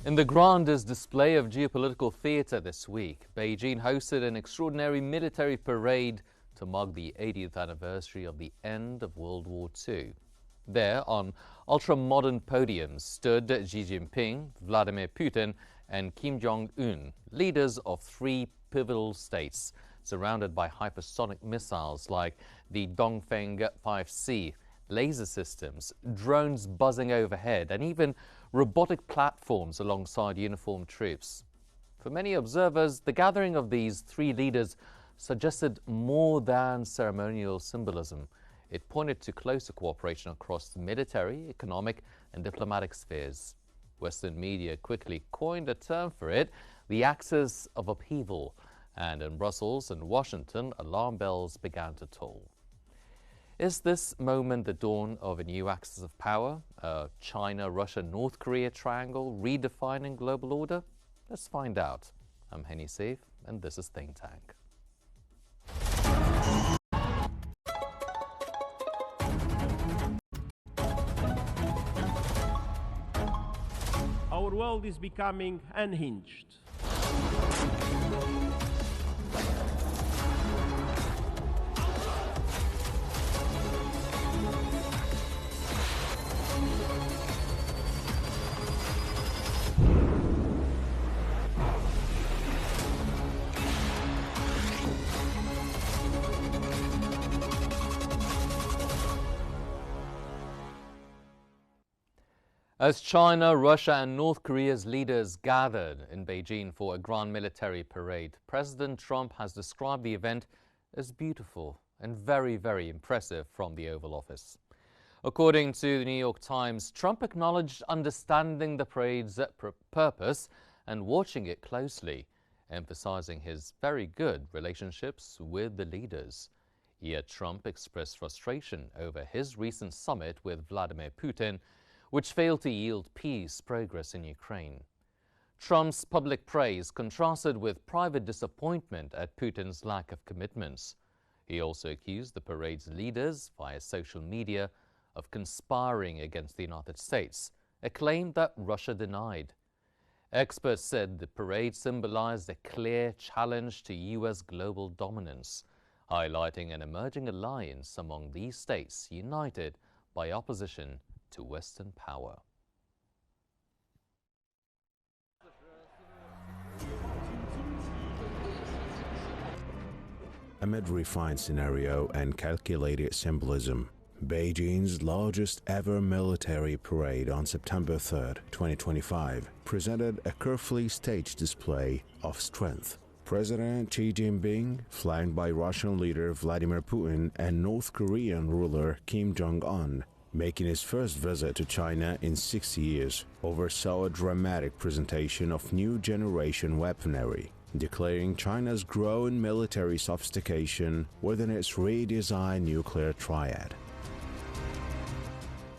In the grandest display of geopolitical theatre this week, Beijing hosted an extraordinary military parade to mark the 80th anniversary of the end of World War II. There, on ultra-modern podiums, stood Xi Jinping, Vladimir Putin and Kim Jong-un, leaders of three pivotal states, surrounded by hypersonic missiles like the Dongfeng 5C, laser systems, drones buzzing overhead, and even robotic platforms alongside uniformed troops. For many observers, the gathering of these three leaders suggested more than ceremonial symbolism. It pointed to closer cooperation across the military, economic, and diplomatic spheres. Western media quickly coined a term for it, the axis of upheaval, and in Brussels and Washington, alarm bells began to toll. Is this moment the dawn of a new axis of power, a China, Russia, North Korea triangle redefining global order? Let's find out. I'm Henny Saif, and this is Think Tank. Our world is becoming unhinged. As China, Russia and North Korea's leaders gathered in Beijing for a grand military parade, President Trump has described the event as beautiful and very, very impressive from the Oval Office. According to the New York Times, Trump acknowledged understanding the parade's purpose and watching it closely, emphasizing his very good relationships with the leaders. Yet Trump expressed frustration over his recent summit with Vladimir Putin, which failed to yield peace progress in Ukraine. Trump's public praise contrasted with private disappointment at Putin's lack of commitments. He also accused the parade's leaders via social media of conspiring against the United States, a claim that Russia denied. Experts said the parade symbolized a clear challenge to U.S. global dominance, highlighting an emerging alliance among these states united by opposition to Western power. Amid refined scenario and calculated symbolism, Beijing's largest ever military parade on September 3, 2025, presented a carefully staged display of strength. President Xi Jinping, flanked by Russian leader Vladimir Putin and North Korean ruler Kim Jong-un, making his first visit to China in 6 years, oversaw a dramatic presentation of new generation weaponry, declaring China's growing military sophistication within its redesigned nuclear triad.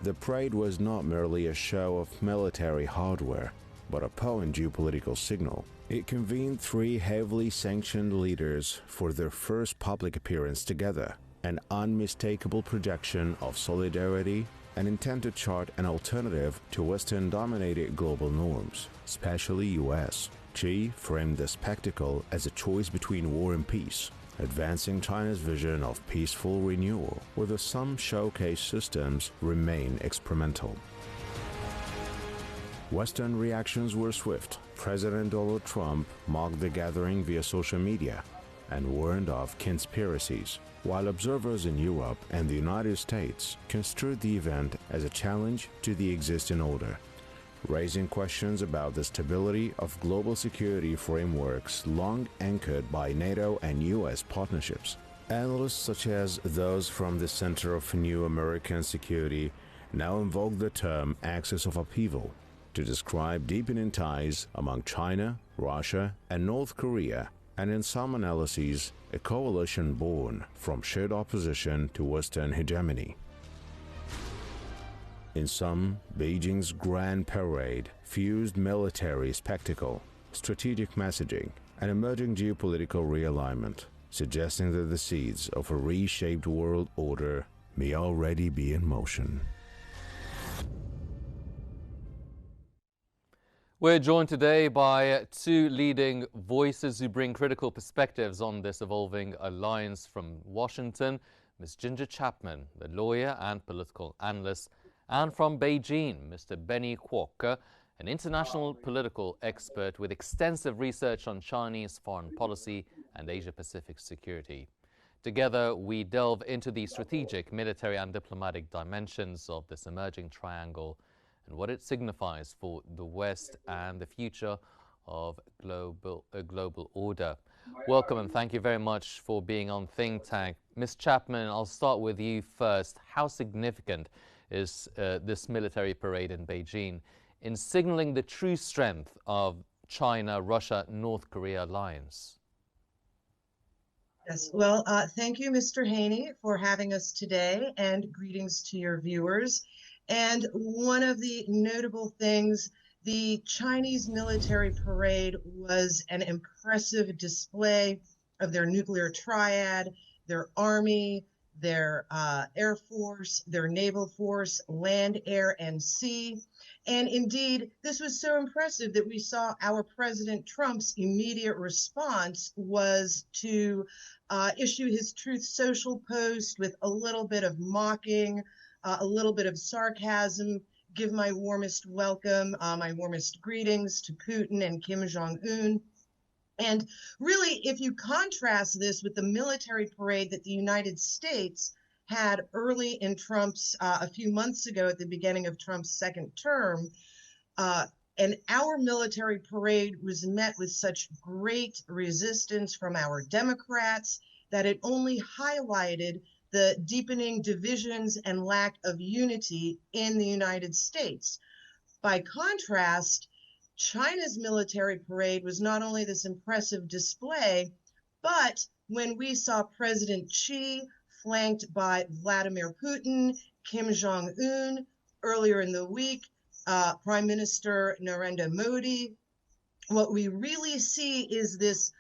The parade was not merely a show of military hardware, but a potent geopolitical signal. It convened three heavily sanctioned leaders for their first public appearance together, an unmistakable projection of solidarity and intent to chart an alternative to Western-dominated global norms, especially U.S. Xi framed the spectacle as a choice between war and peace, advancing China's vision of peaceful renewal, whether some showcase systems remain experimental. Western reactions were swift. President Donald Trump mocked the gathering via social media and warned of conspiracies, while observers in Europe and the United States construed the event as a challenge to the existing order, raising questions about the stability of global security frameworks long anchored by NATO and U.S. partnerships. Analysts such as those from the Center for New American Security now invoke the term axis of upheaval to describe deepening ties among China, Russia, and North Korea, and in some analyses, a coalition born from shared opposition to Western hegemony. In some, Beijing's grand parade fused military spectacle, strategic messaging, and emerging geopolitical realignment, suggesting that the seeds of a reshaped world order may already be in motion. We're joined today by two leading voices who bring critical perspectives on this evolving alliance. From Washington, Ms. Ginger Chapman, the lawyer and political analyst, and from Beijing, Mr. Benny Kwok, an international political expert with extensive research on Chinese foreign policy and Asia-Pacific security. Together, we delve into the strategic, military and diplomatic dimensions of this emerging triangle and what it signifies for the West and the future of a global order. Welcome and thank you very much for being on Think Tank. Ms. Chapman, I'll start with you first. How significant is this military parade in Beijing in signaling the true strength of China, Russia, North Korea alliance? Yes, well, thank you, Mr. Haney, for having us today, and greetings to your viewers. And one of the notable things, the Chinese military parade was an impressive display of their nuclear triad, their army, their air force, their naval force, land, air, and sea. And indeed, this was so impressive that we saw our President Trump's immediate response was to issue his Truth Social post with a little bit of mocking, a little bit of sarcasm, give my warmest welcome, my warmest greetings to Putin and Kim Jong-un. And really, if you contrast this with the military parade that the United States had early in Trump's, a few months ago at the beginning of Trump's second term, and our military parade was met with such great resistance from our Democrats that it only highlighted the deepening divisions and lack of unity in the United States. By contrast, China's military parade was not only this impressive display, but when we saw President Xi flanked by Vladimir Putin, Kim Jong-un, earlier in the week, Prime Minister Narendra Modi, what we really see is this,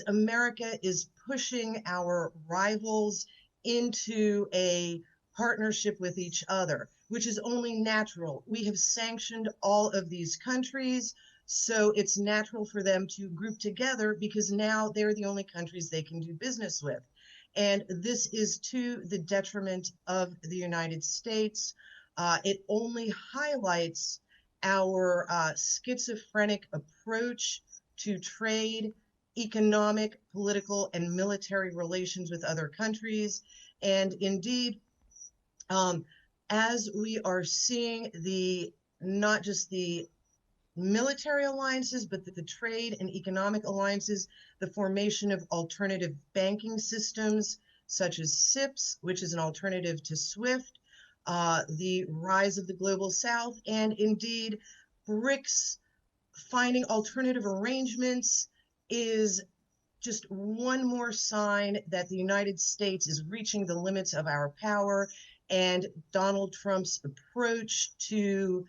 America is pushing our rivals into a partnership with each other, which is only natural. We have sanctioned all of these countries, so it's natural for them to group together because now they're the only countries they can do business with. And this is to the detriment of the United States. It only highlights our schizophrenic approach to trade, economic, political, and military relations with other countries. And indeed, as we are seeing not just the military alliances, but the trade and economic alliances, the formation of alternative banking systems such as SIPS, which is an alternative to SWIFT, the rise of the global south, and indeed BRICS finding alternative arrangements is just one more sign that the United States is reaching the limits of our power, and Donald Trump's approach to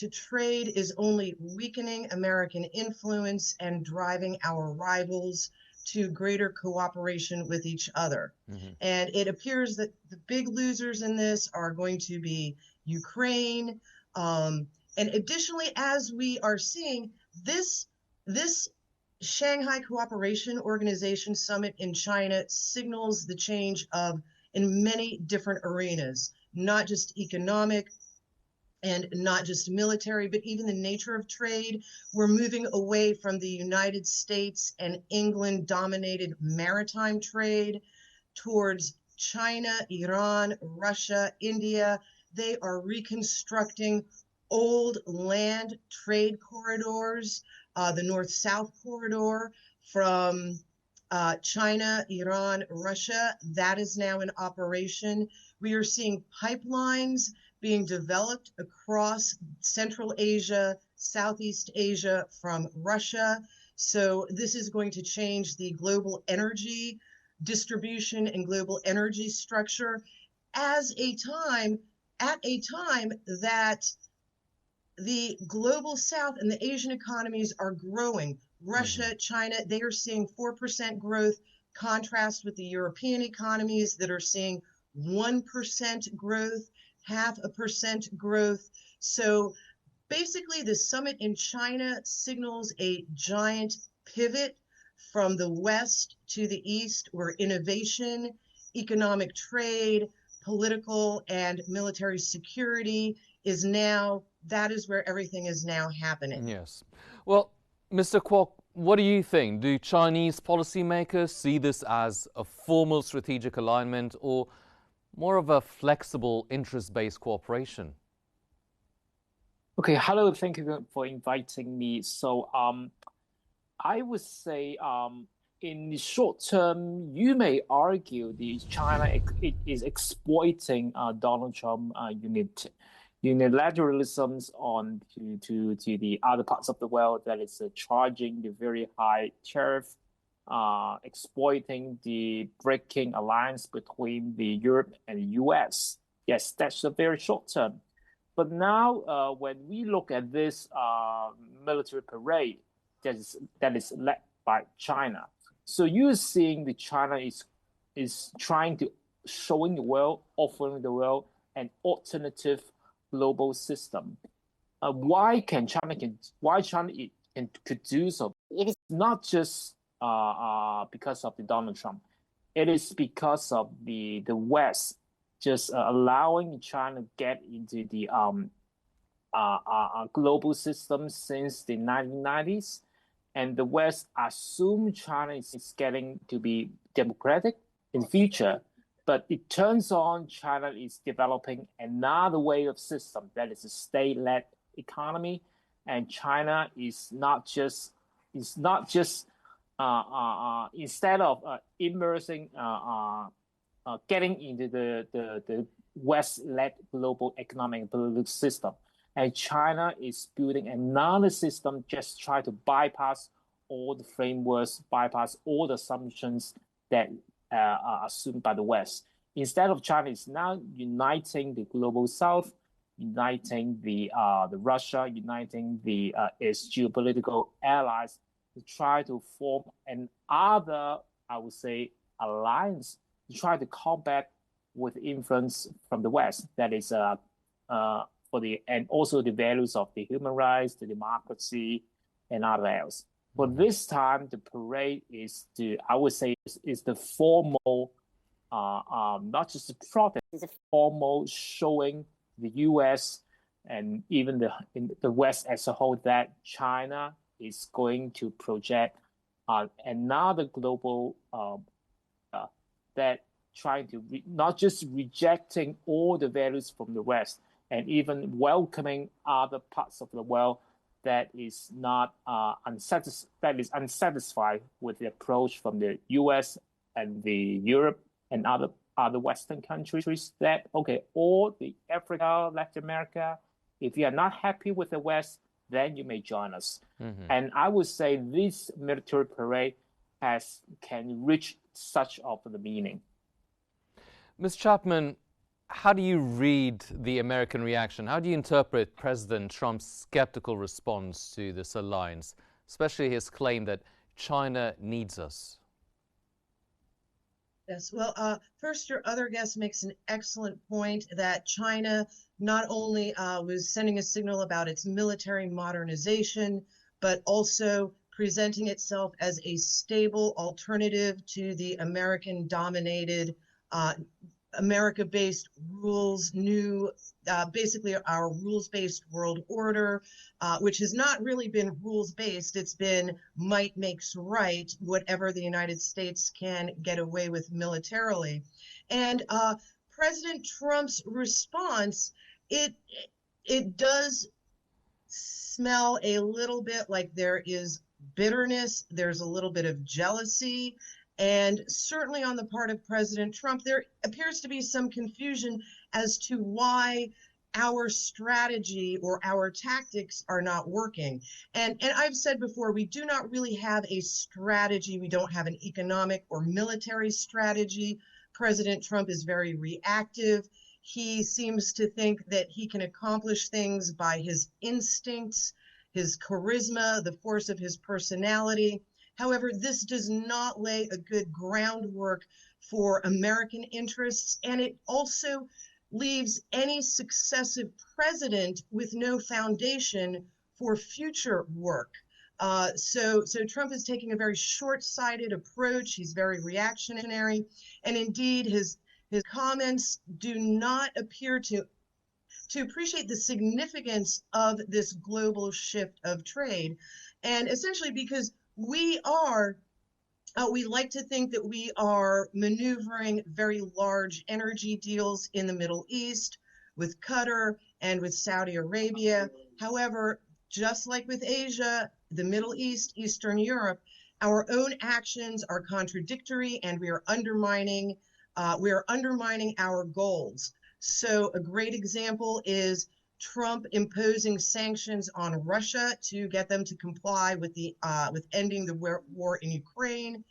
trade is only weakening American influence and driving our rivals to greater cooperation with each other. Mm-hmm. And it appears that the big losers in this are going to be Ukraine. And additionally, as we are seeing, this Shanghai Cooperation Organization Summit in China signals the change in many different arenas, not just economic and not just military, but even the nature of trade. We're moving away from the United States and England-dominated maritime trade towards China, Iran, Russia, India. They are reconstructing old land trade corridors, the North-South corridor from China, Iran, Russia. That is now in operation. We are seeing pipelines being developed across Central Asia, Southeast Asia from Russia. So this is going to change the global energy distribution and global energy structure at a time that the global South and the Asian economies are growing. Russia, China, they are seeing 4% growth, contrast with the European economies that are seeing 1% growth. 0.5% growth. So basically, the summit in China signals a giant pivot from the West to the East, where innovation, economic trade, political and military security that is where everything is now happening. Yes. Well, Mr. Kwok, what do you think? Do Chinese policymakers see this as a formal strategic alignment or more of a flexible interest-based cooperation? Okay, hello, thank you for inviting me. So I would say in the short term, you may argue that China is exploiting Donald Trump unilateralisms on to the other parts of the world, that is charging the very high tariff, exploiting the breaking alliance between the Europe and the US. Yes, that's a very short term. But now, when we look at this military parade that is led by China, so you're seeing that China is trying to showing the world, offering the world an alternative global system. Why China could do so? It is not just because of the Donald Trump. It is because of the West just allowing China to get into the global system since the 1990s. And the West assume China is getting to be democratic in future. But it turns on China is developing another way of system, that is a state-led economy. And China is not just instead of immersing getting into the West-led global economic and political system. And China is building another system, just try to bypass all the frameworks, bypass all the assumptions that are assumed by the West. Instead of China is now uniting the global South, uniting the Russia, uniting its geopolitical allies to try to form another, I would say, alliance to try to combat with influence from the West. That is and also the values of the human rights, the democracy, and other else. But this time, the parade is the formal, not just a protest, it's a formal showing the U.S. and even the West as a whole that China is going to project another global that trying to not just rejecting all the values from the West and even welcoming other parts of the world that is not unsatisfied with the approach from the U.S. and the Europe and other Western countries. That all the Africa, Latin America, if you are not happy with the West, then you may join us. Mm-hmm. And I would say this military parade can reach such of the meaning. Ms. Chapman, how do you read the American reaction? How do you interpret President Trump's skeptical response to this alliance, especially his claim that China needs us? Yes, well, first, your other guest makes an excellent point that China not only was sending a signal about its military modernization, but also presenting itself as a stable alternative to the American-dominated, America-based rules, basically our rules-based world order, which has not really been rules-based. It's been might makes right, whatever the United States can get away with militarily. And President Trump's response, it does smell a little bit like there is bitterness, there's a little bit of jealousy, and certainly on the part of President Trump, there appears to be some confusion as to why our strategy or our tactics are not working. And I've said before, we do not really have a strategy. We don't have an economic or military strategy. President Trump is very reactive. He seems to think that he can accomplish things by his instincts, his charisma, the force of his personality. However, this does not lay a good groundwork for American interests, and it also leaves any successive president with no foundation for future work. So Trump is taking a very short-sighted approach. He's very reactionary, and indeed his comments do not appear to appreciate the significance of this global shift of trade, and essentially because we like to think that we are maneuvering very large energy deals in the Middle East with Qatar and with Saudi Arabia. However, just like with Asia, the Middle East, Eastern Europe, our own actions are contradictory, and we are undermining our goals. So a great example is Trump imposing sanctions on Russia to get them to comply with ending the war in Ukraine,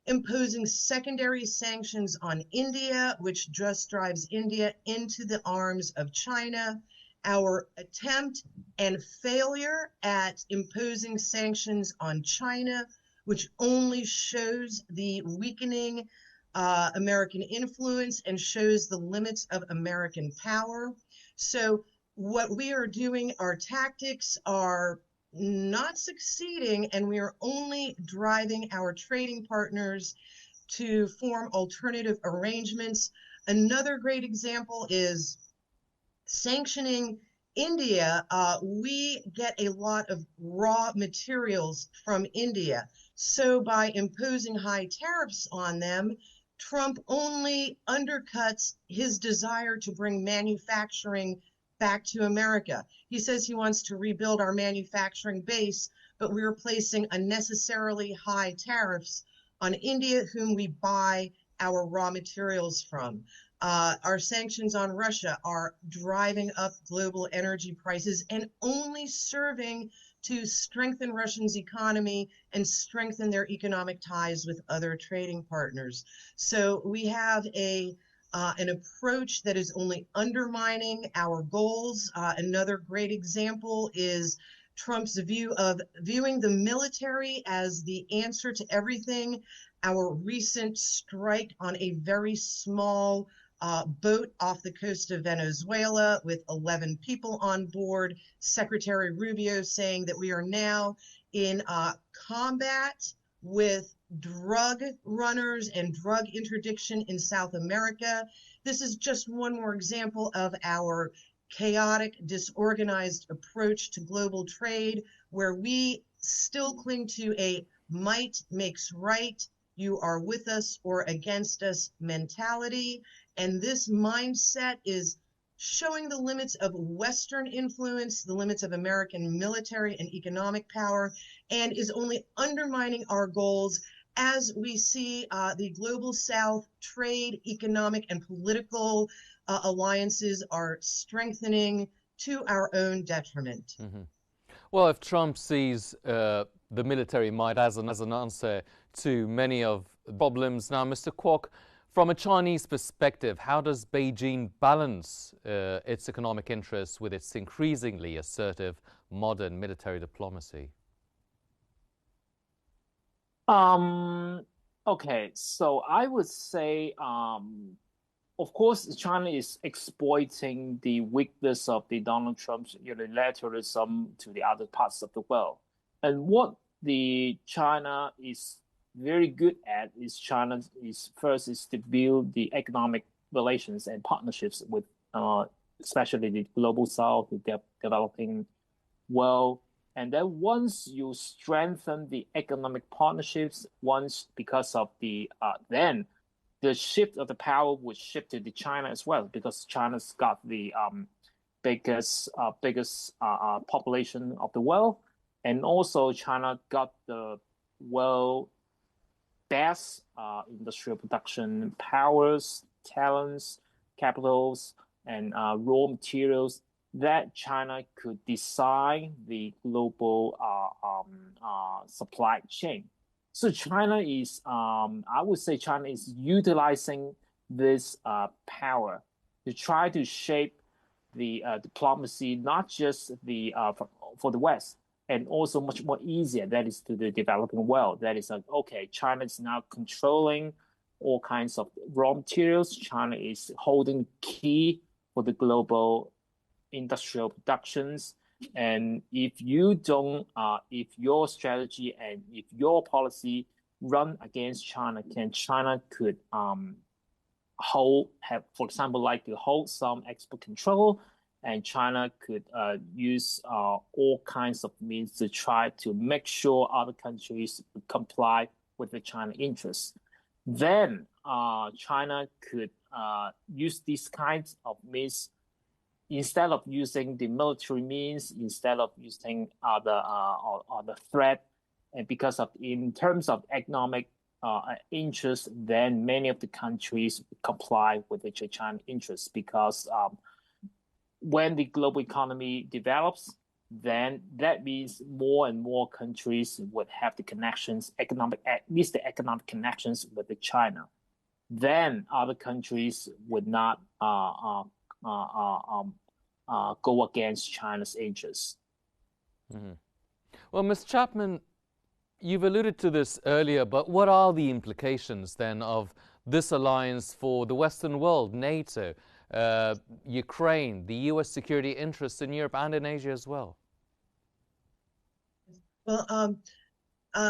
imposing secondary sanctions on India, which just drives India into the arms of China. Our attempt and failure at imposing sanctions on China, which only shows the weakening American influence and shows the limits of American power. So what we are doing, our tactics are not succeeding, and we are only driving our trading partners to form alternative arrangements. Another great example is sanctioning India. We get a lot of raw materials from India. So by imposing high tariffs on them, Trump only undercuts his desire to bring manufacturing back to America. He says he wants to rebuild our manufacturing base, but we are placing unnecessarily high tariffs on India, whom we buy our raw materials from. Our sanctions on Russia are driving up global energy prices and only serving to strengthen Russia's economy and strengthen their economic ties with other trading partners. So we have an approach that is only undermining our goals. Another great example is Trump's viewing the military as the answer to everything. Our recent strike on a very small boat off the coast of Venezuela with 11 people on board. Secretary Rubio saying that we are now in combat with drug runners and drug interdiction in South America. This is just one more example of our chaotic, disorganized approach to global trade, where we still cling to a might makes right, you are with us or against us mentality. And this mindset is showing the limits of Western influence, the limits of American military and economic power, and is only undermining our goals as we see the global South trade, economic, and political alliances are strengthening to our own detriment. Mm-hmm. Well, if Trump sees the military might as an answer to many of the problems, now, Mr. Kwok, from a Chinese perspective, how does Beijing balance its economic interests with its increasingly assertive modern military diplomacy? Okay, so I would say, of course, China is exploiting the weakness of the Donald Trump's unilateralism to the other parts of the world. And what the China is very good at is first to build the economic relations and partnerships with, especially the global South, the developing world. And then once you strengthen the economic partnerships, because of then the shift of the power would shift to China as well, because China's got the biggest population of the world, and also China got the world best industrial production powers, talents, capitals, and raw materials that China could design the global supply chain. So China is, I would say China is utilizing this power to try to shape the diplomacy, not just for the West, and also much more easier, that is to the developing world. That is okay, China is now controlling all kinds of raw materials. China is holding key for the global industrial productions. And if you don't, if your strategy and if your policy run against China, China could have, for example, like to hold some export control, and China could use all kinds of means to try to make sure other countries comply with the China interests. Then China could use these kinds of means instead of using the military means, instead of using the threat, and because of in terms of economic interest, then many of the countries comply with the China interests, because when the global economy develops, then that means more and more countries would have the connections, at least the economic connections with the China. Then other countries would not go against China's interests. Mm-hmm. Well, Ms. Chapman, you've alluded to this earlier, but what are the implications then of this alliance for the Western world, NATO, Ukraine, the U.S. security interests in Europe and in Asia as well? Well,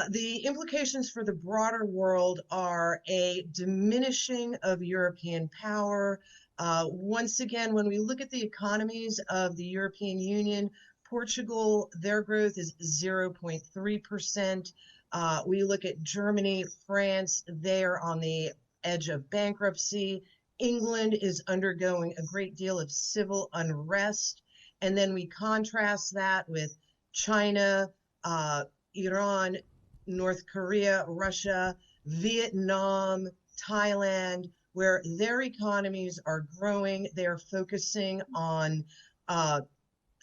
the implications for the broader world are a diminishing of European power. Once again, when we look at the economies of the European Union, Portugal, their growth is 0.3%. We look at Germany, France, they're on the edge of bankruptcy. England is undergoing a great deal of civil unrest. And then we contrast that with China, Iran, North Korea, Russia, Vietnam, Thailand, where their economies are growing. They're focusing on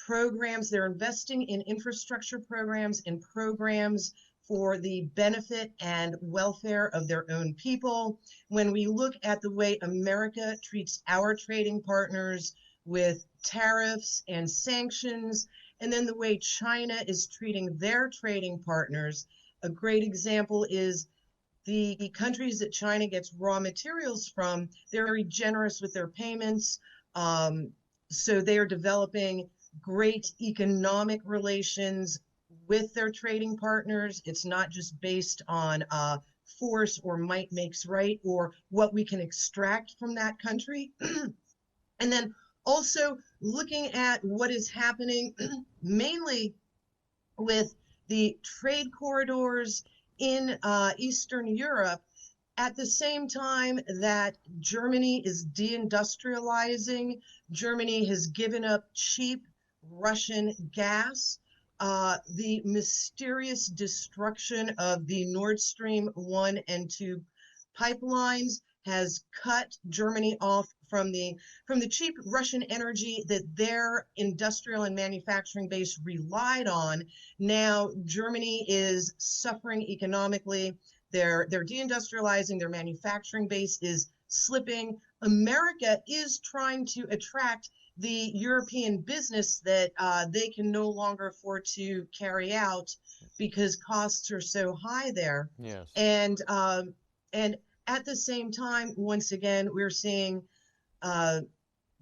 programs. They're investing in infrastructure programs and programs for the benefit and welfare of their own people. When we look at the way America treats our trading partners with tariffs and sanctions, and then the way China is treating their trading partners, a great example is the countries that China gets raw materials from. They're very generous with their payments. So they are developing great economic relations with their trading partners. It's not just based on force or might makes right, or what we can extract from that country. And then also looking at what is happening mainly with the trade corridors in Eastern Europe, at the same time that Germany is deindustrializing. Germany has given up cheap Russian gas. The mysterious destruction of the Nord Stream 1 and 2 pipelines has cut Germany off from the cheap Russian energy that their industrial and manufacturing base relied on. Now Germany is suffering economically. They're deindustrializing. Their manufacturing base is slipping. America is trying to attract the European business that they can no longer afford to carry out because costs are so high there. Yes. And at the same time, once again, we're seeing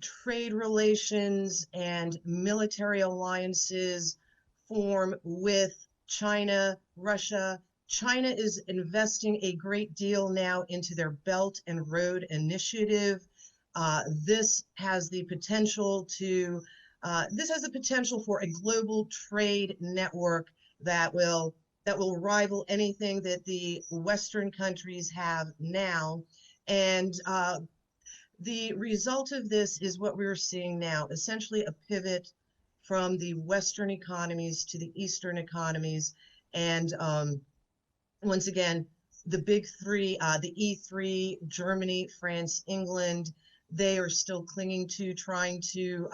trade relations and military alliances form with China, Russia. China is investing a great deal now into their Belt and Road Initiative. This has the potential for a global trade network that will rival anything that the Western countries have now. And the result of this is what we're seeing now, essentially a pivot from the Western economies to the Eastern economies. And once again, the big three, the E3, Germany, France, England, they are still clinging to trying to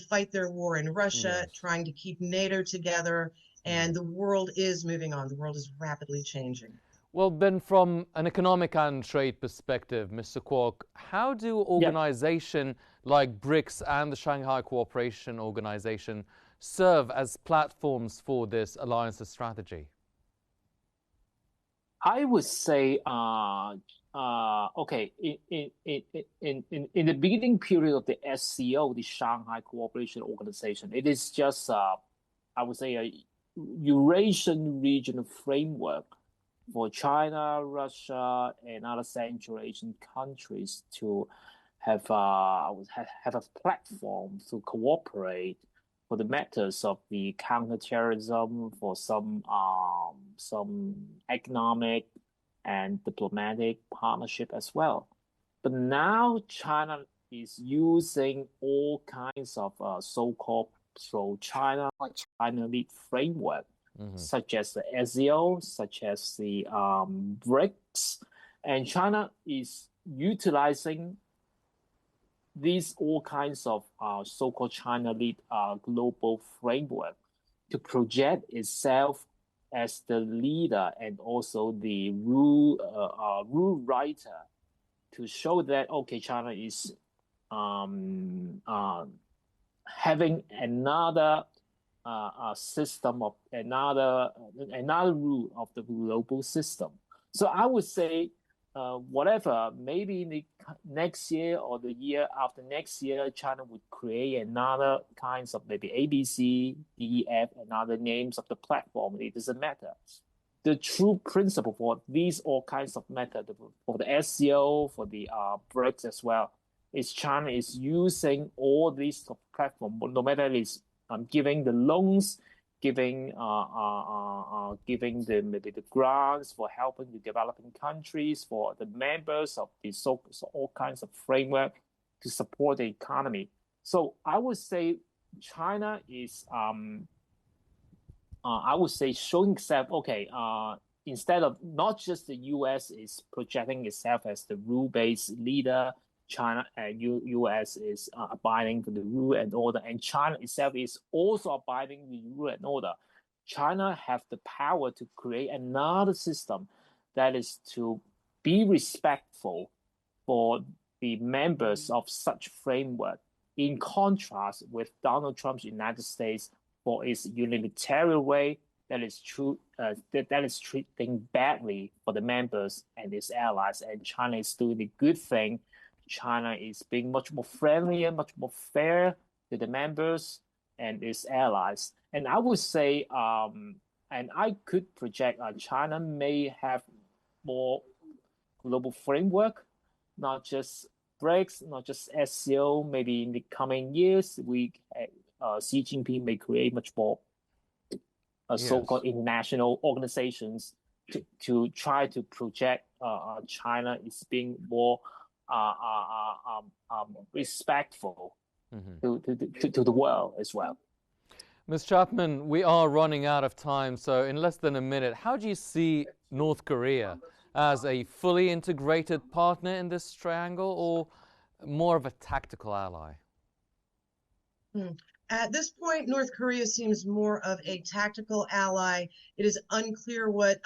fight their war in Russia, yes, trying to keep NATO together, and the world is moving on. The world is rapidly changing. Well, then, from an economic and trade perspective, Mr. Kwok, how do organizations like BRICS and the Shanghai Cooperation Organization serve as platforms for this alliance strategy? I would say okay, in the beginning period of the SCO, the Shanghai Cooperation Organization, it is just, I would say, a Eurasian regional framework for China, Russia, and other Central Asian countries to have have a platform to cooperate for the matters of the counterterrorism, for some economic and diplomatic partnership as well. But now China is using all kinds of so-called pro-China or China-led framework, such as the SCO, such as the BRICS, and China is utilizing these all kinds of so-called China-led global framework to project itself as the leader and also the rule writer, to show that, okay, China is having another system of another rule of the global system. So I would say, whatever, maybe in the next year or the year after next year, China would create another kinds of maybe ABC, DEF, and other names of the platform. It doesn't matter. The true principle for these all kinds of methods, for the SCO, for the BRICS as well, is China is using all these platforms, no matter it's giving the loans, giving the maybe the grants for helping the developing countries, for the members of the so all kinds of framework to support the economy. So I would say China is I would say showing itself, okay, instead of not just the US is projecting itself as the rule-based leader, China and US is abiding to the rule and order, and China itself is also abiding the rule and order. China have the power to create another system that is to be respectful for the members of such framework, in contrast with Donald Trump's United States for its unilateral way that is treating badly for the members and its allies, and China is doing the good thing. China is being much more friendly and much more fair to the members and its allies. And I would say, and I could project, China may have more global framework, not just BRICS, not just SCO. Maybe in the coming years, Xi Jinping may create much more so-called international organizations to try to project China is being more respectful to the world as well. Ms. Chapman, we are running out of time, so in less than a minute, how do you see North Korea as a fully integrated partner in this triangle, or more of a tactical ally? At this point, North Korea seems more of a tactical ally. It is unclear what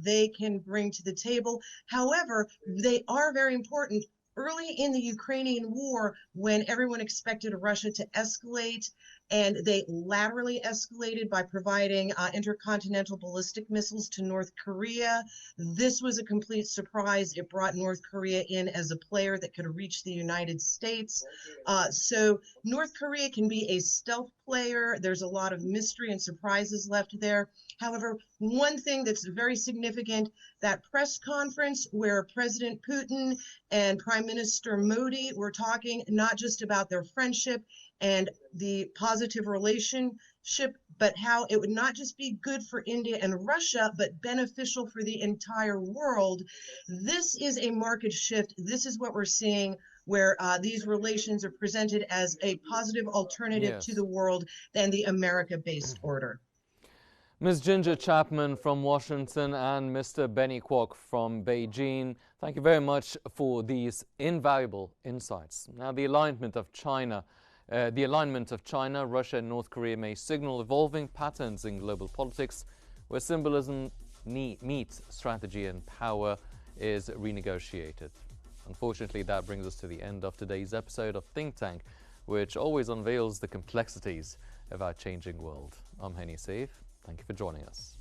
they can bring to the table. However, they are very important. Early in the Ukrainian war, when everyone expected Russia to escalate, and they laterally escalated by providing intercontinental ballistic missiles to North Korea, this was a complete surprise. It brought North Korea in as a player that could reach the United States. So North Korea can be a stealth player. There's a lot of mystery and surprises left there. However, one thing that's very significant, that press conference where President Putin and Prime Minister Modi were talking not just about their friendship and the positive relationship, but how it would not just be good for India and Russia, but beneficial for the entire world. This is a market shift. This is what we're seeing, where these relations are presented as a positive alternative to the world than the America-based order. Ms. Ginger Chapman from Washington and Mr. Benny Kwok from Beijing, thank you very much for these invaluable insights. Now, the alignment of China, Russia, and North Korea may signal evolving patterns in global politics, where symbolism meets strategy and power is renegotiated. Unfortunately, that brings us to the end of today's episode of Think Tank, which always unveils the complexities of our changing world. I'm Henny Saif. Thank you for joining us.